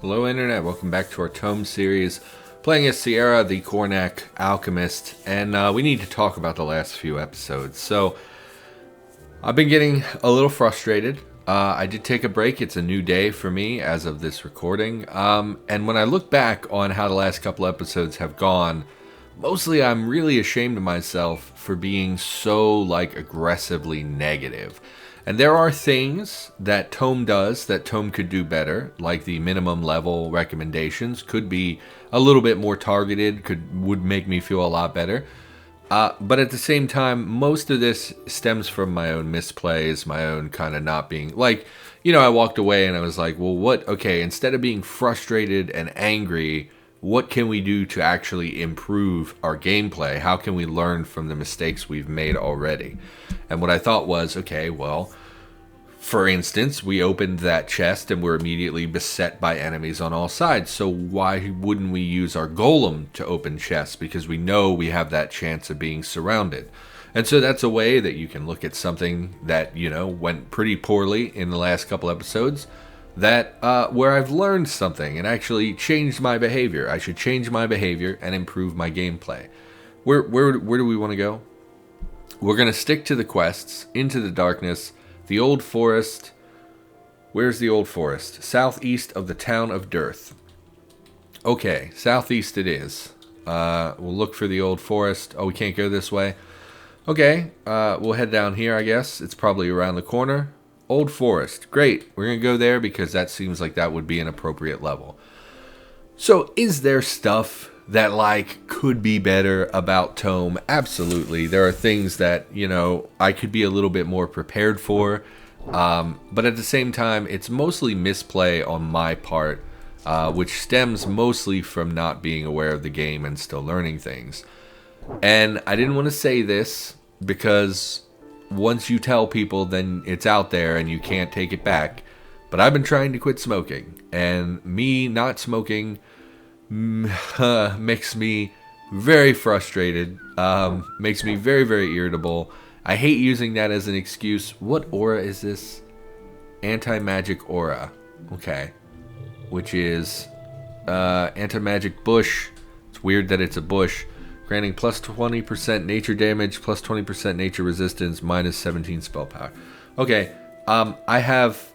Hello Internet, welcome back to our ToME series, playing as Sierra the Cornac Alchemist, and we need to talk about the last few episodes. So, I've been getting a little frustrated. I did take a break. It's a new day for me as of this recording, and when I look back on how the last couple episodes have gone, mostly I'm really ashamed of myself for being so, aggressively negative. And there are things that ToME does that ToME could do better, like the minimum level recommendations could be a little bit more targeted, would make me feel a lot better. But at the same time, most of this stems from my own misplays, my own kind of not being, I walked away and I was like, well, instead of being frustrated and angry, what can we do to actually improve our gameplay? How can we learn from the mistakes we've made already? And what I thought was, for instance, we opened that chest and we're immediately beset by enemies on all sides. So why wouldn't we use our golem to open chests? Because we know we have that chance of being surrounded. And so that's a way that you can look at something that, went pretty poorly in the last couple episodes, that where I've learned something and actually changed my behavior. I should change my behavior and improve my gameplay. Where do we want to go? We're going to stick to the quests, into the darkness, the old forest. Where's the old forest? Southeast of the town of Dearth. Okay, southeast it is. We'll look for the old forest. Oh, we can't go this way. Okay, we'll head down here, I guess. It's probably around the corner. Old forest. Great. We're going to go there because that seems like that would be an appropriate level. So, is there stuff that could be better about ToME? Absolutely. There are things that, I could be a little bit more prepared for. But at the same time, it's mostly misplay on my part, which stems mostly from not being aware of the game and still learning things. And I didn't want to say this because once you tell people, then it's out there and you can't take it back. But I've been trying to quit smoking, and me not smoking makes me very frustrated, makes me very, very irritable. I hate using that as an excuse. What aura is this? Anti-magic aura. Okay. Which is anti-magic bush. It's weird that it's a bush. Granting plus 20% nature damage, plus 20% nature resistance, minus 17 spell power. Okay. I have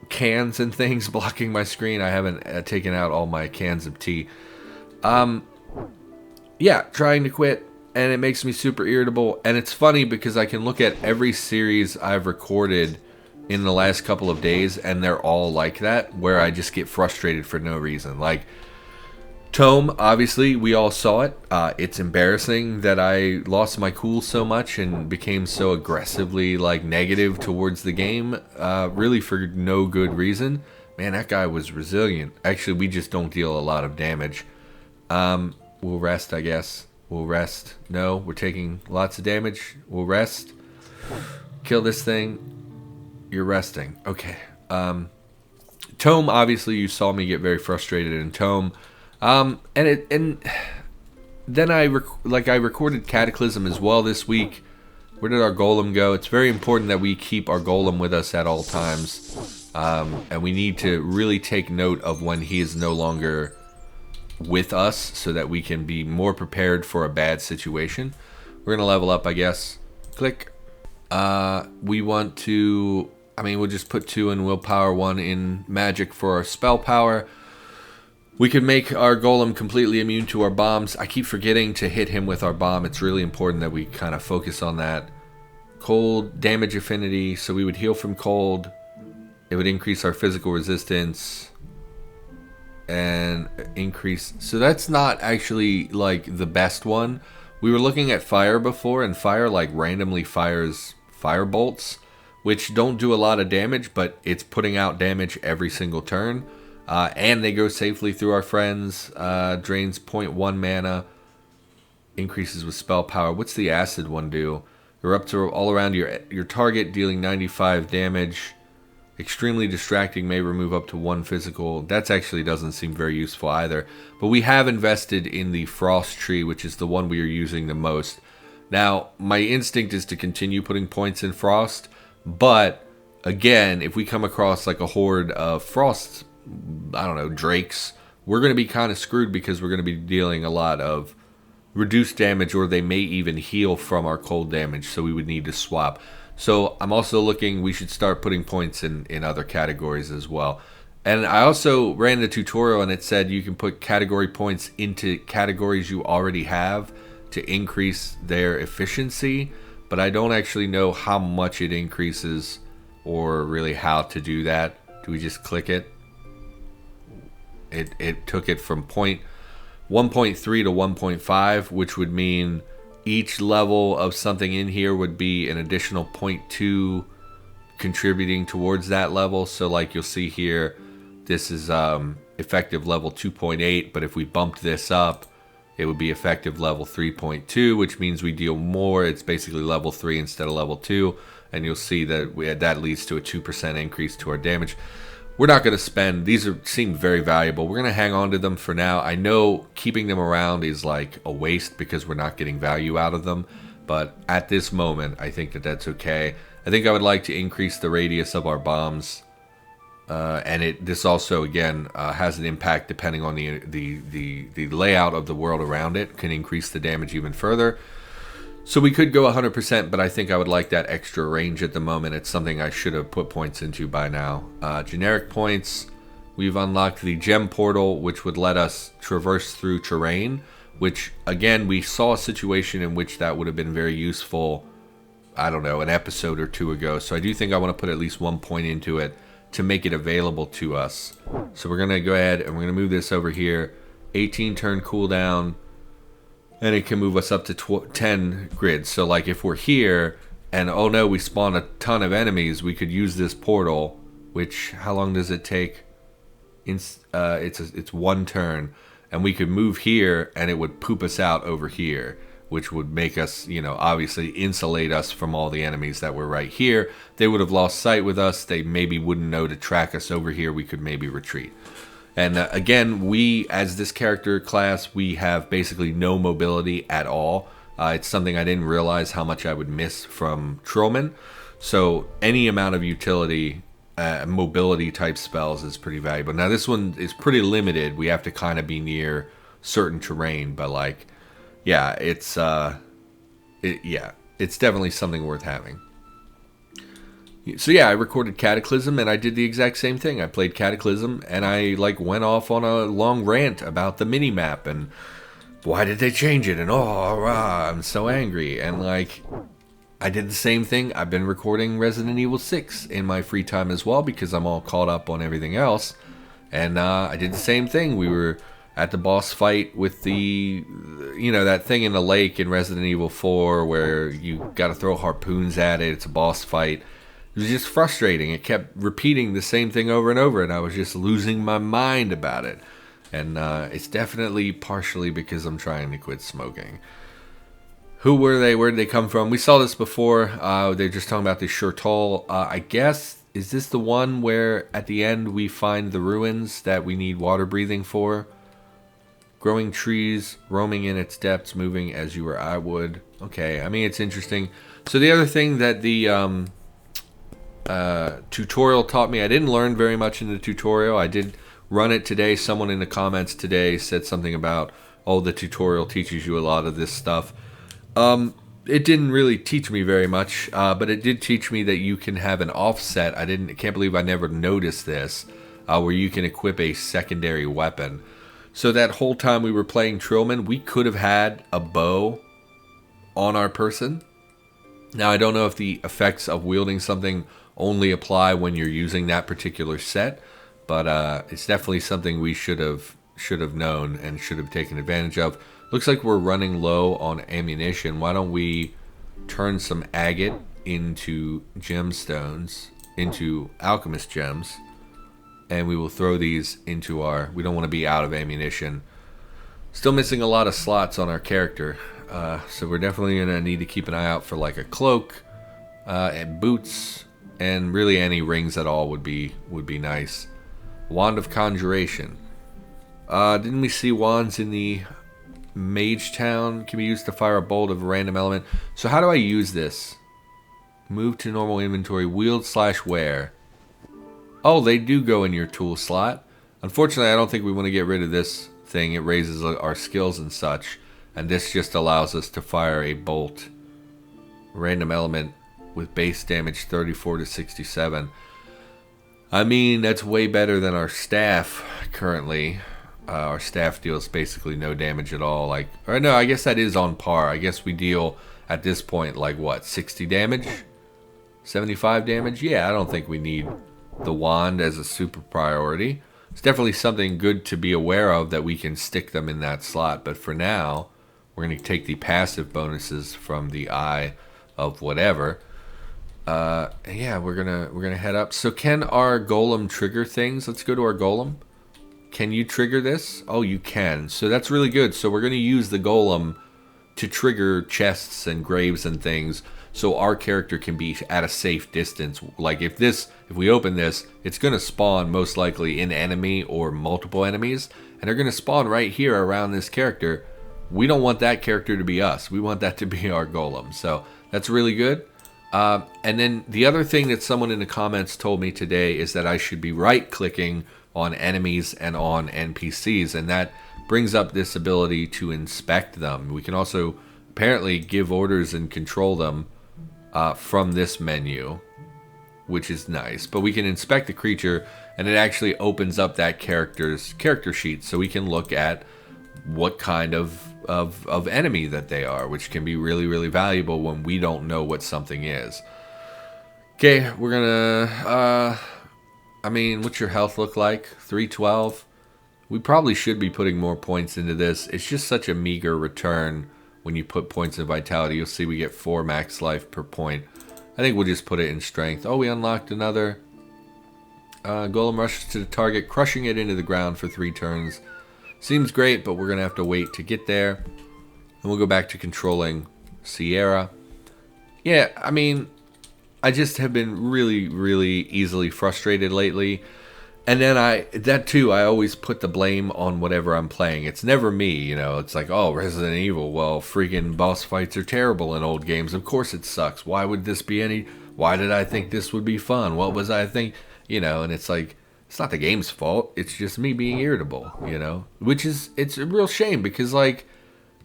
cans and things blocking my screen. I haven't taken out all my cans of tea. Yeah, trying to quit, and it makes me super irritable. And it's funny because I can look at every series I've recorded in the last couple of days, and they're all like that, where I just get frustrated for no reason. ToME, obviously, we all saw it. It's embarrassing that I lost my cool so much and became so aggressively, negative towards the game, really for no good reason. Man, that guy was resilient. Actually, we just don't deal a lot of damage. We'll rest, I guess. We'll rest. No, we're taking lots of damage. We'll rest. Kill this thing. You're resting. Okay. ToME, obviously, you saw me get very frustrated in ToME. And then I recorded Cataclysm as well this week. Where did our golem go? It's very important that we keep our golem with us at all times. And we need to really take note of when he is no longer with us so that we can be more prepared for a bad situation. We're going to level up, I guess. Click. We want to, we'll just put 2 in willpower, 1 in magic for our spell power. We could make our golem completely immune to our bombs. I keep forgetting to hit him with our bomb. It's really important that we kind of focus on that. Cold, damage affinity. So we would heal from cold. It would increase our physical resistance. And increase... So that's not actually, the best one. We were looking at fire before, and fire, randomly fires fire bolts, which don't do a lot of damage, but it's putting out damage every single turn. And they go safely through our friends. Drains 0.1 mana. Increases with spell power. What's the acid one do? You're up to all around your target, dealing 95 damage. Extremely distracting, may remove up to 1 physical. That actually doesn't seem very useful either. But we have invested in the frost tree, which is the one we are using the most. Now, my instinct is to continue putting points in frost. But, again, if we come across a horde of frost I don't know, drakes, we're going to be kind of screwed because we're going to be dealing a lot of reduced damage, or they may even heal from our cold damage, so we would need to swap. So I'm also looking, we should start putting points in other categories as well. And I also ran the tutorial and it said you can put category points into categories you already have to increase their efficiency, but I don't actually know how much it increases or really how to do that. Do we just click it? It took it from 1.3 to 1.5, which would mean each level of something in here would be an additional 0.2 contributing towards that level. So like you'll see here, this is effective level 2.8, but if we bumped this up, it would be effective level 3.2, which means we deal more. It's basically level 3 instead of level 2, and you'll see that that leads to a 2% increase to our damage. We're not going to spend, seem very valuable. We're going to hang on to them for now. I know keeping them around is like a waste because we're not getting value out of them, but at this moment, I think that that's okay. I think I would like to increase the radius of our bombs. And this also, again, has an impact depending on the layout of the world around it. Can increase the damage even further. So we could go 100%, but I think I would like that extra range at the moment. It's something I should have put points into by now. Generic points. We've unlocked the gem portal, which would let us traverse through terrain, which, again, we saw a situation in which that would have been very useful, I don't know, an episode or two ago. So I do think I want to put at least 1 point into it to make it available to us. So we're going to go ahead and we're going to move this over here. 18 turn cooldown, and it can move us up to 10 grids. So like if we're here and oh no, we spawn a ton of enemies, we could use this portal, which, how long does it take? It's 1 turn, and we could move here and it would poop us out over here, which would make us, obviously insulate us from all the enemies that were right here. They would have lost sight with us. They maybe wouldn't know to track us over here. We could maybe retreat. And again, we, as this character class, we have basically no mobility at all. It's something I didn't realize how much I would miss from Trollman. So any amount of utility, mobility type spells is pretty valuable. Now this one is pretty limited. We have to kind of be near certain terrain, but like, yeah, it's definitely something worth having. So yeah, I recorded Cataclysm and I did the exact same thing. I played Cataclysm and I like went off on a long rant about the mini-map and why did they change it, and I'm so angry. And like, I did the same thing. I've been recording Resident Evil 6 in my free time as well because I'm all caught up on everything else. And I did the same thing. We were at the boss fight with that thing in the lake in Resident Evil 4 where you got to throw harpoons at it. It's a boss fight. It was just frustrating. It kept repeating the same thing over and over, and I was just losing my mind about it. And it's definitely partially because I'm trying to quit smoking. Who were they? Where did they come from? We saw this before. They're just talking about the Shurtol. I guess, is this the one where at the end we find the ruins that we need water breathing for? Growing trees, roaming in its depths, moving as you or I would. Okay, I mean, it's interesting. So the other thing that the tutorial taught me, I didn't learn very much in the tutorial. I did run it today. Someone in the comments today said something about, oh, the tutorial teaches you a lot of this stuff. It didn't really teach me very much, but it did teach me that you can have an offset. Can't believe I never noticed this, where you can equip a secondary weapon. So that whole time we were playing Trillman, we could have had a bow on our person. Now, I don't know if the effects of wielding something only apply when you're using that particular set, but it's definitely something we should have known and should have taken advantage of. Looks like we're running low on ammunition. Why don't we turn some agate into gemstones, into alchemist gems, and we will throw these into our... We don't want to be out of ammunition. Still missing a lot of slots on our character, so we're definitely going to need to keep an eye out for like a cloak, and boots, and really any rings at all would be nice. Wand of Conjuration. Didn't we see wands in the Mage Town? Can be used to fire a bolt of a random element. So how do I use this? Move to normal inventory, wield/wear. Oh, they do go in your tool slot. Unfortunately, I don't think we want to get rid of this thing. It raises our skills and such. And this just allows us to fire a bolt. Random element with base damage 34 to 67. I mean, that's way better than our staff currently. Our staff deals basically no damage at all. Or no, I guess that is on par. I guess we deal at this point like what, 60 damage? 75 damage? Yeah, I don't think we need the wand as a super priority. It's definitely something good to be aware of that we can stick them in that slot. But for now, we're going to take the passive bonuses from the eye of whatever. Yeah, we're gonna head up. So can our golem trigger things? Let's go to our golem. Can you trigger this? Oh, you can. So that's really good. So we're gonna use the golem to trigger chests and graves and things, so our character can be at a safe distance. Like if we open this, it's gonna spawn most likely an enemy or multiple enemies, and they're gonna spawn right here around this character. We don't want that character to be us. We want that to be our golem. So that's really good. And then the other thing that someone in the comments told me today is that I should be right-clicking on enemies and on NPCs, and that brings up this ability to inspect them. We can also apparently give orders and control them from this menu, which is nice. But we can inspect the creature, and it actually opens up that character's character sheet, so we can look at what kind of enemy that they are, which can be really, really valuable when we don't know what something is. Okay, we're gonna I mean, what's your health look like? 312. We probably should be putting more points into this. It's just such a meager return when you put points in vitality. You'll see we get 4 max life per point. I think we'll just put it in strength. Oh, we unlocked another. Golem rushes to the target, crushing it into the ground for 3 turns. Seems great, but we're going to have to wait to get there. And we'll go back to controlling Sierra. Yeah, I mean, I just have been really, really easily frustrated lately. And then I always put the blame on whatever I'm playing. It's never me, you know. It's like, oh, Resident Evil. Well, freaking boss fights are terrible in old games. Of course it sucks. Why would this be why did I think this would be fun? What was I think? You know, and it's like, it's not the game's fault. It's just me being irritable, you know. It's a real shame because, like,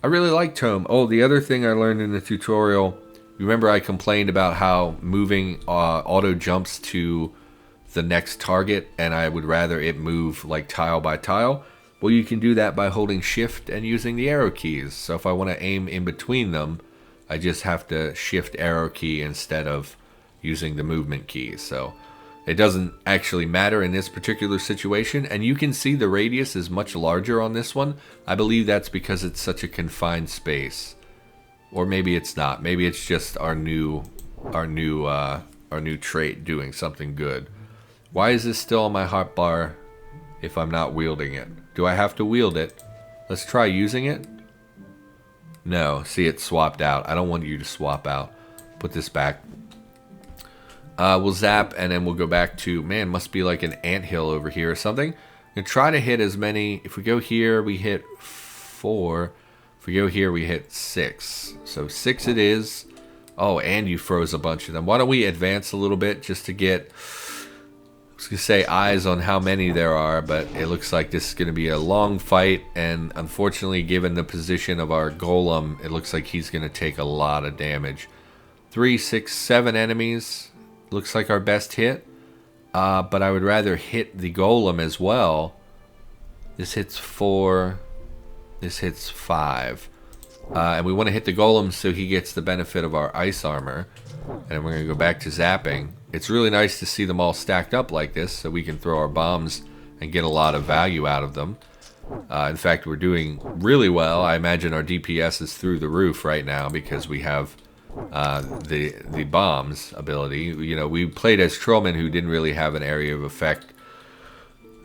I really like ToME. Oh, the other thing I learned in the tutorial, remember I complained about how moving auto jumps to the next target, and I would rather it move like tile by tile. Well, you can do that by holding shift and using the arrow keys. So if I want to aim in between them, I just have to shift arrow key instead of using the movement key. So it doesn't actually matter in this particular situation, and you can see the radius is much larger on this one. I believe that's because it's such a confined space, or maybe it's not. Maybe it's just our new trait doing something good. Why is this still on my hotbar if I'm not wielding it? Do I have to wield it? Let's try using it. No, see, it swapped out. I don't want you to swap out. Put this back. We'll zap, and then we'll go back to, man, must be like an anthill over here or something. And try to hit as many. If we go here, we hit 4. If we go here, we hit 6. So 6 it is. Oh, and you froze a bunch of them. Why don't we advance a little bit just to get, I was going to say eyes on how many there are, but it looks like this is going to be a long fight, and unfortunately, given the position of our golem, it looks like he's going to take a lot of damage. 3, 6, 7 enemies. Looks like our best hit, but I would rather hit the golem as well. This hits 4, this hits 5, and we want to hit the golem so he gets the benefit of our ice armor. And we're going to go back to zapping. It's really nice to see them all stacked up like this, so we can throw our bombs and get a lot of value out of them. In fact, we're doing really well. I imagine our DPS is through the roof right now because we have the bombs ability. You know, we played as Trollman, who didn't really have an area of effect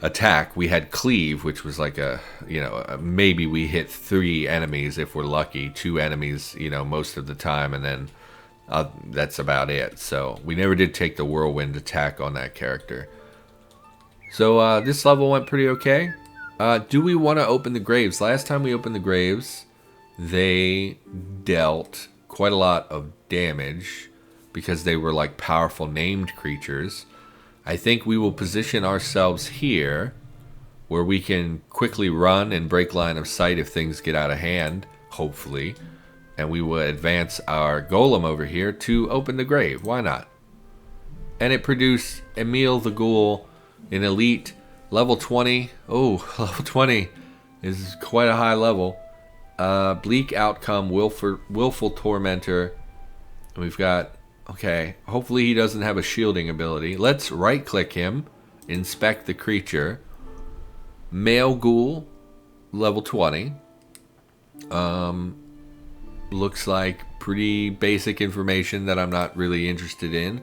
attack. We had cleave, which was like maybe we hit 3 enemies if we're lucky, 2 enemies, you know, most of the time, and then that's about it. So we never did take the whirlwind attack on that character. So this level went pretty okay. Do we want to open the graves? Last time we opened the graves, they dealt quite a lot of damage because they were like powerful named creatures. I think we will position ourselves here where we can quickly run and break line of sight if things get out of hand, hopefully. And we will advance our golem over here to open the grave. Why not? And it produced Maj'Eyal the Ghoul in Elite, level 20. Oh, level 20 is quite a high level. Bleak Outcome, Willful Tormentor. And we've got, okay, hopefully he doesn't have a shielding ability. Let's right-click him, inspect the creature. Male Ghoul, level 20. Looks like pretty basic information that I'm not really interested in.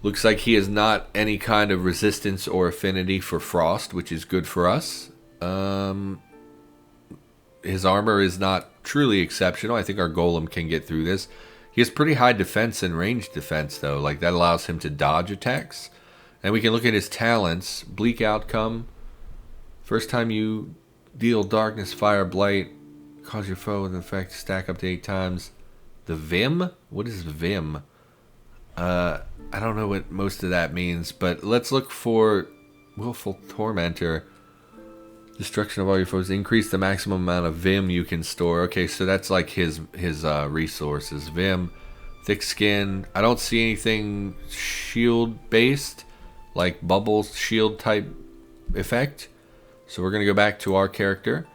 Looks like he has not any kind of resistance or affinity for frost, which is good for us. His armor is not truly exceptional. I think our golem can get through this. He has pretty high defense and range defense, though. Like, that allows him to dodge attacks. And we can look at his talents. Bleak Outcome. First time you deal Darkness, Fire, Blight, cause your foe with an effect to stack up to 8 times. The Vim? What is Vim? I don't know what most of that means, but let's look for Willful Tormentor. Destruction of all your foes. Increase the maximum amount of Vim you can store. Okay, so that's like his resources. Vim. Thick Skin. I don't see anything shield based, like bubbles shield type effect. So we're going to go back to our character,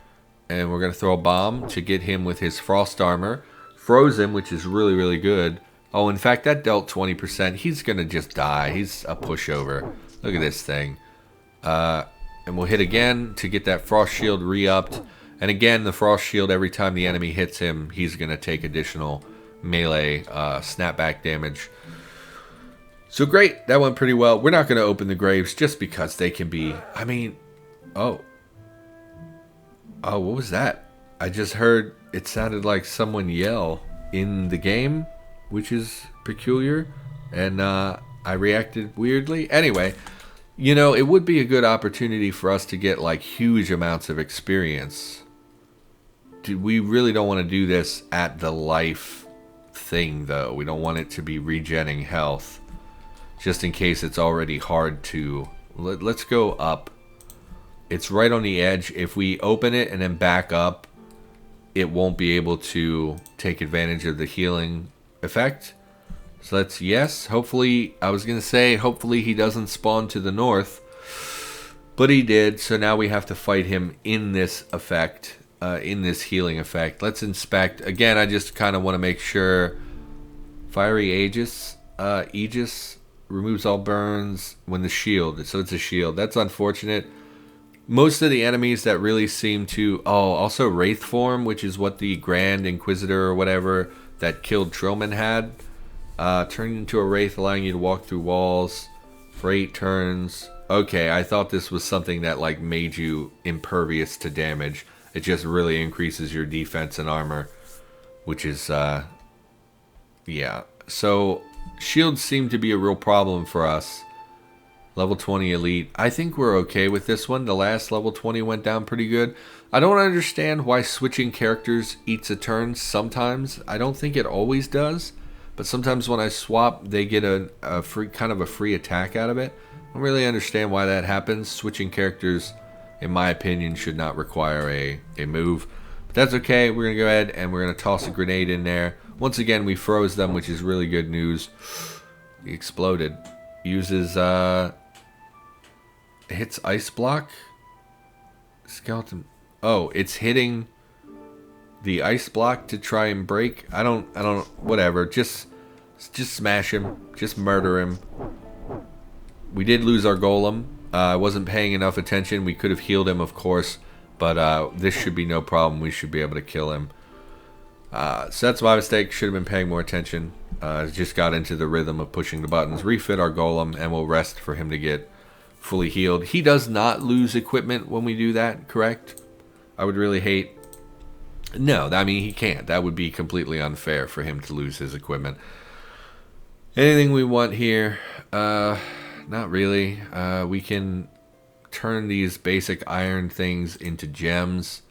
and we're going to throw a bomb to get him with his frost armor. Froze him, which is really, really good. Oh, in fact, that dealt 20%. He's going to just die. He's a pushover. Look at this thing. And we'll hit again to get that frost shield re-upped. And again, the frost shield, every time the enemy hits him, he's going to take additional melee snapback damage. So great. That went pretty well. We're not going to open the graves just because they can be... I mean... Oh, what was that? I just heard it sounded like someone yell in the game, which is peculiar, and I reacted weirdly. Anyway, you know, it would be a good opportunity for us to get like huge amounts of experience. We really don't want to do this at the life thing, though. We don't want it to be regenning health, just in case it's already hard to... Let's go up. It's right on the edge. If we open it and then back up, it won't be able to take advantage of the healing effect. So that's yes. Hopefully, I was going to say, hopefully he doesn't spawn to the north. But he did. So now we have to fight him in this effect, in this healing effect. Let's inspect. Again, I just kind of want to make sure. Fiery Aegis. Aegis removes all burns when the shield. So it's a shield. That's unfortunate. Most of the enemies that really seem to... Oh, also Wraith Form, which is what the Grand Inquisitor or whatever that killed Trillman had. Turning into a Wraith, allowing you to walk through walls for 8 turns. Okay, I thought this was something that like made you impervious to damage. It just really increases your defense and armor, which is... yeah. So, shields seem to be a real problem for us. Level 20 Elite. I think we're okay with this one. The last level 20 went down pretty good. I don't understand why switching characters eats a turn sometimes. I don't think it always does. But sometimes when I swap, they get a free kind of a free attack out of it. I don't really understand why that happens. Switching characters, in my opinion, should not require a move. But that's okay. We're going to go ahead and we're going to toss a grenade in there. Once again, we froze them, which is really good news. He exploded. Uses... hits ice block. Skeleton. Oh, it's hitting the ice block to try and break. I don't whatever. Just smash him. Just murder him. We did lose our golem. I wasn't paying enough attention. We could have healed him, of course, but this should be no problem. We should be able to kill him. So that's my mistake. Should have been paying more attention. Just got into the rhythm of pushing the buttons. Refit our golem, and we'll rest for him to get fully healed. He does not lose equipment when we do that, correct? I would really hate... No, I mean, he can't. That would be completely unfair for him to lose his equipment. Anything we want here? Not really. We can turn these basic iron things into gems.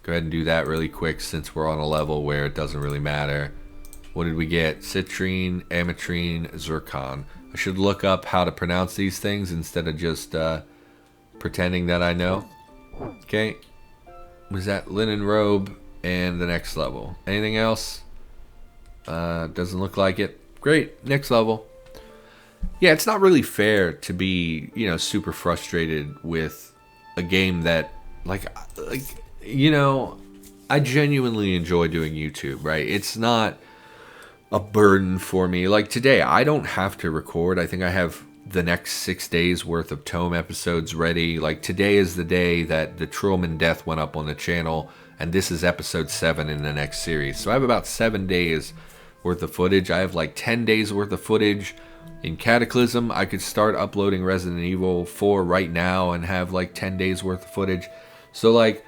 Go ahead and do that really quick since we're on a level where it doesn't really matter. What did we get? Citrine, ametrine, zircon. I should look up how to pronounce these things instead of just pretending that I know. Okay. Was that linen robe and the next level? Anything else? Doesn't look like it. Great. Next level. Yeah, it's not really fair to be, super frustrated with a game that, I genuinely enjoy doing YouTube, right? It's not a burden for me. Like today, I don't have to record. I think I have the next 6 days worth of ToME episodes ready. Like today is the day that the Trillman death went up on the channel, and this is episode 7 in the next series. So I have about 7 days worth of footage. I have like 10 days worth of footage. In Cataclysm, I could start uploading Resident Evil 4 right now and have like 10 days worth of footage. So like,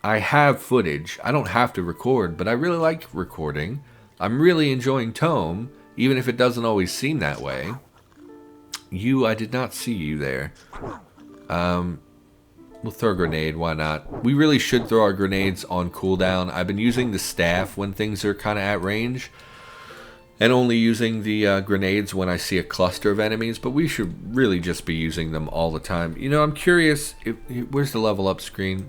I have footage. I don't have to record, but I really like recording. I'm really enjoying ToME, even if it doesn't always seem that way. I did not see you there. We'll throw a grenade, why not? We really should throw our grenades on cooldown. I've been using the staff when things are kind of at range, and only using the grenades when I see a cluster of enemies, but we should really just be using them all the time. I'm curious, where's the level up screen?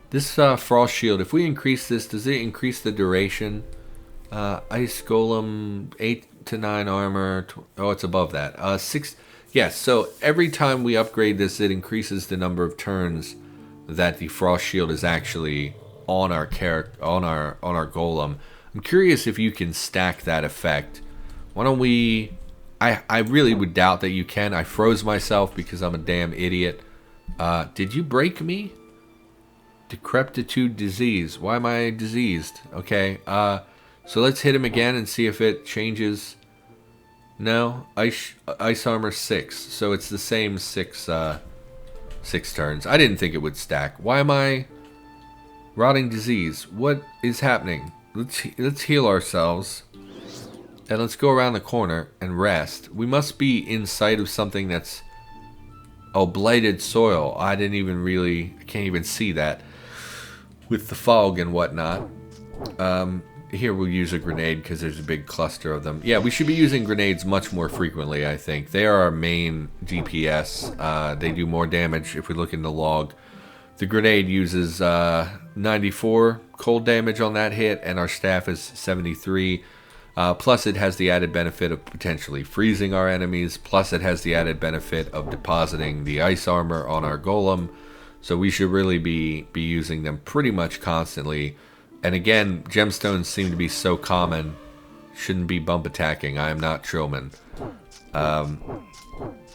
This Frost Shield, if we increase this, does it increase the duration? Ice Golem, 8 to 9 armor, oh, it's above that. 6, yes, so every time we upgrade this, it increases the number of turns that the Frost Shield is actually on our Golem. I'm curious if you can stack that effect. Why don't we... I really would doubt that you can. I froze myself because I'm a damn idiot. Did you break me? Decrepitude disease. Why am I diseased? Okay. So let's hit him again and see if it changes. No. Ice armor 6. So it's the same 6 turns. I didn't think it would stack. Why am I... Rotting disease. What is happening? Let's heal ourselves, and let's go around the corner and rest. We must be in sight of something that's... Oh, blighted soil. I can't even see that with the fog and whatnot. Here we'll use a grenade because there's a big cluster of them. Yeah, we should be using grenades much more frequently, I think. They are our main DPS. They do more damage if we look in the log. The grenade uses 94 cold damage on that hit, and our staff is 73. Plus it has the added benefit of potentially freezing our enemies. Plus it has the added benefit of depositing the ice armor on our golem. So we should really be using them pretty much constantly. And again, gemstones seem to be so common. Shouldn't be bump attacking. I am not Trillman.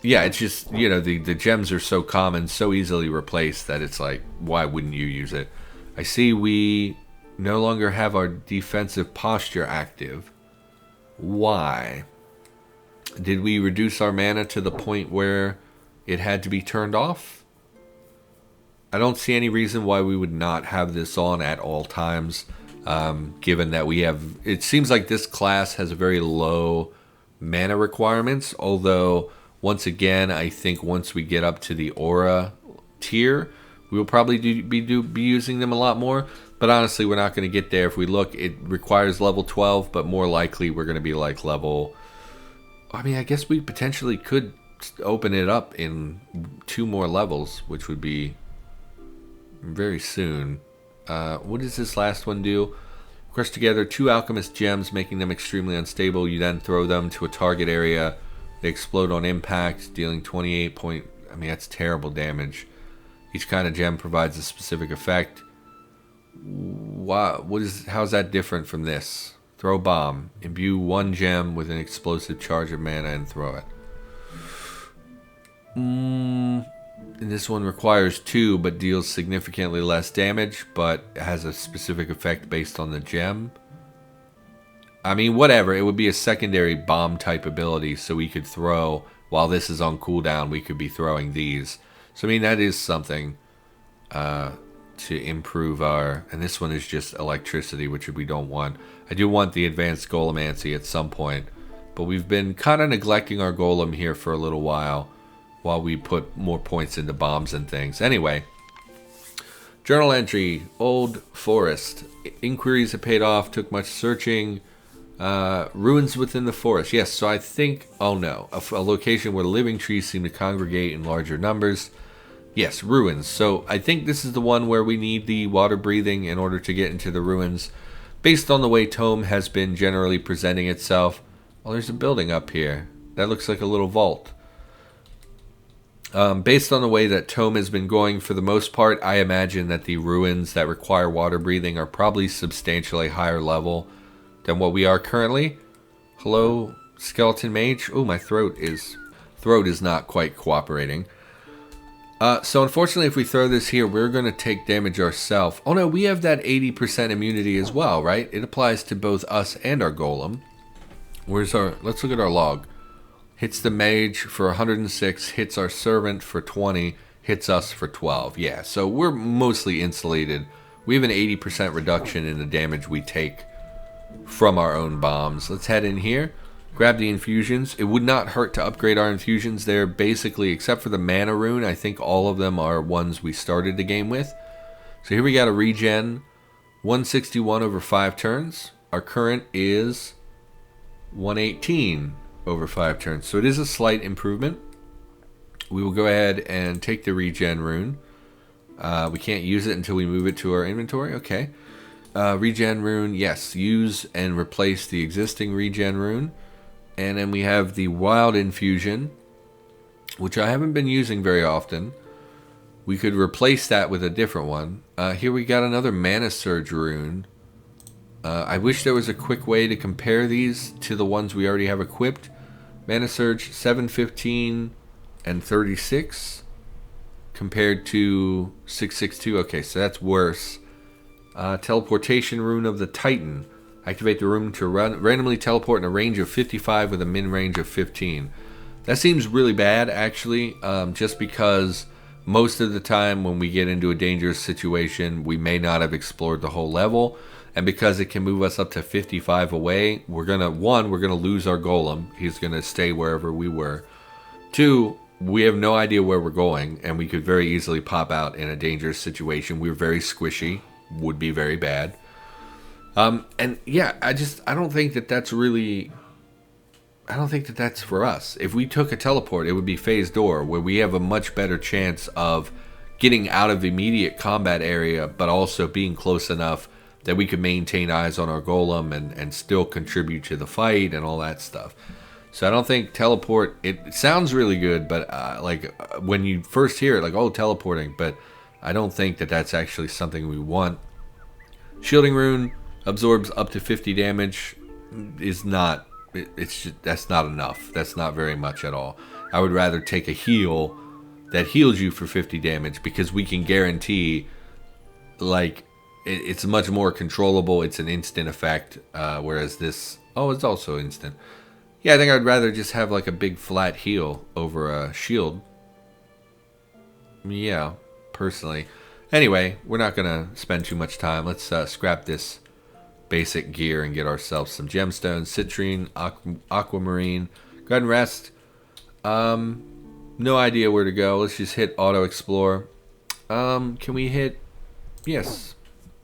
Yeah, it's just, the gems are so common, so easily replaced that it's like, why wouldn't you use it? I see we no longer have our defensive posture active. Why? Did we reduce our mana to the point where it had to be turned off? I don't see any reason why we would not have this on at all times, given that we have... It seems like this class has very low mana requirements, although... Once again, I think once we get up to the aura tier, we will probably be using them a lot more. But honestly, we're not going to get there. If we look, it requires level 12, but more likely we're going to be like level... I mean, I guess we potentially could open it up in 2 more levels, which would be very soon. What does this last one do? Crush together 2 alchemist gems, making them extremely unstable. You then throw them to a target area. They explode on impact, dealing 28 point... I mean, that's terrible damage. Each kind of gem provides a specific effect. How's that different from this? Throw bomb. Imbue 1 gem with an explosive charge of mana and throw it. And this one requires 2, but deals significantly less damage, but has a specific effect based on the gem. I mean, whatever. It would be a secondary bomb type ability, so we could throw, while this is on cooldown, we could be throwing these. So, I mean, that is something to improve our... And this one is just electricity, which we don't want. I do want the advanced Golemancy at some point, but we've been kind of neglecting our Golem here for a little while we put more points into bombs and things. Anyway, journal entry, Old Forest. Inquiries have paid off, took much searching... ruins within the forest. Yes, so I think... Oh no. A location where living trees seem to congregate in larger numbers. Yes, ruins. So I think this is the one where we need the water breathing in order to get into the ruins. Based on the way ToME has been generally presenting itself. Oh, there's a building up here. That looks like a little vault. Based on the way that ToME has been going, for the most part, I imagine that the ruins that require water breathing are probably substantially higher level than what we are currently. Hello, skeleton mage. Oh, my throat is not quite cooperating. So unfortunately, if we throw this here, we're going to take damage ourselves. Oh no, we have that 80% immunity as well, right? It applies to both us and our golem. Let's look at our log. Hits the mage for 106, hits our servant for 20, hits us for 12. Yeah, so we're mostly insulated. We have an 80% reduction in the damage we take from our own bombs. Let's head in here, grab the infusions. It would not hurt to upgrade our infusions. They're basically, except for the mana rune, I think all of them are ones we started the game with. So here we got a regen, 161 over 5 turns. Our current is 118 over 5 turns. So it is a slight improvement. We will go ahead and take the regen rune. We can't use it until we move it to our inventory. Okay. Regen rune, yes. Use and replace the existing regen rune. And then we have the wild infusion, which I haven't been using very often. We could replace that with a different one. Here we got another mana surge rune. I wish there was a quick way to compare these to the ones we already have equipped. Mana Surge 715 and 36 compared to 662. Okay, so that's worse. Teleportation Rune of the Titan. Activate the rune to randomly teleport in a range of 55 with a min range of 15. That seems really bad, actually, just because most of the time when we get into a dangerous situation, we may not have explored the whole level. And because it can move us up to 55 away, we're gonna lose our golem. He's gonna stay wherever we were. 2, we have no idea where we're going, and we could very easily pop out in a dangerous situation. We're very squishy, would be very bad. And yeah, I don't think that that's for us. If we took a teleport, it would be phase door, where we have a much better chance of getting out of the immediate combat area, but also being close enough that we could maintain eyes on our golem and still contribute to the fight and all that stuff. So I don't think teleport, it sounds really good, but when you first hear it, like, oh, teleporting, but I don't think that that's actually something we want. Shielding rune absorbs up to 50 damage is not, that's not enough. That's not very much at all. I would rather take a heal that heals you for 50 damage, because we can guarantee, like, it's much more controllable. It's an instant effect, whereas this, it's also instant. Yeah, I think I'd rather just have like a big flat heal over a shield. Yeah, personally. Anyway, we're not gonna spend too much time. Let's scrap this basic gear and get ourselves some gemstones, citrine, aquamarine. Go ahead and rest. No idea where to go. Let's just hit auto explore. Can we hit? Yes.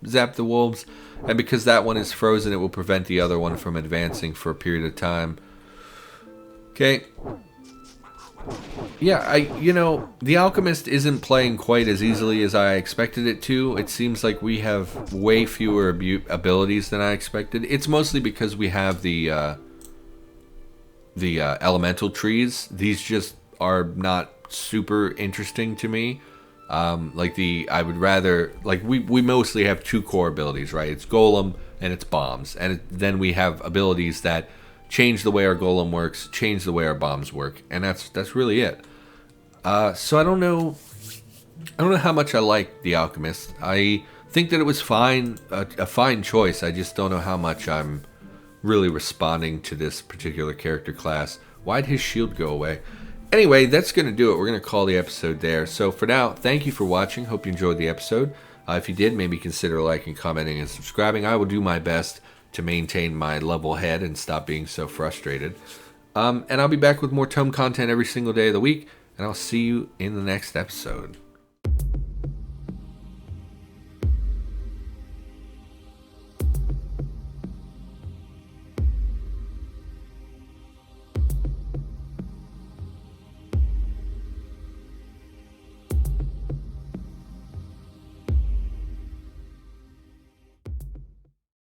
Zap the wolves, and because that one is frozen, it will prevent the other one from advancing for a period of time. Okay. Yeah, the alchemist isn't playing quite as easily as I expected it to. It seems like we have way fewer abilities than I expected. It's mostly because we have the elemental trees. These just are not super interesting to me. I would rather, we mostly have 2 core abilities, right? It's golem and it's bombs, and then we have abilities that change the way our golem works, change the way our bombs work, and that's really it. So I don't know how much I like the alchemist. I think that it was fine, a fine choice. I just don't know how much I'm really responding to this particular character class. Why'd his shield go away? Anyway, that's going to do it. We're going to call the episode there. So for now, thank you for watching. Hope you enjoyed the episode. If you did, maybe consider liking, commenting, and subscribing. I will do my best to maintain my level head and stop being so frustrated. And I'll be back with more ToME content every single day of the week. And I'll see you in the next episode.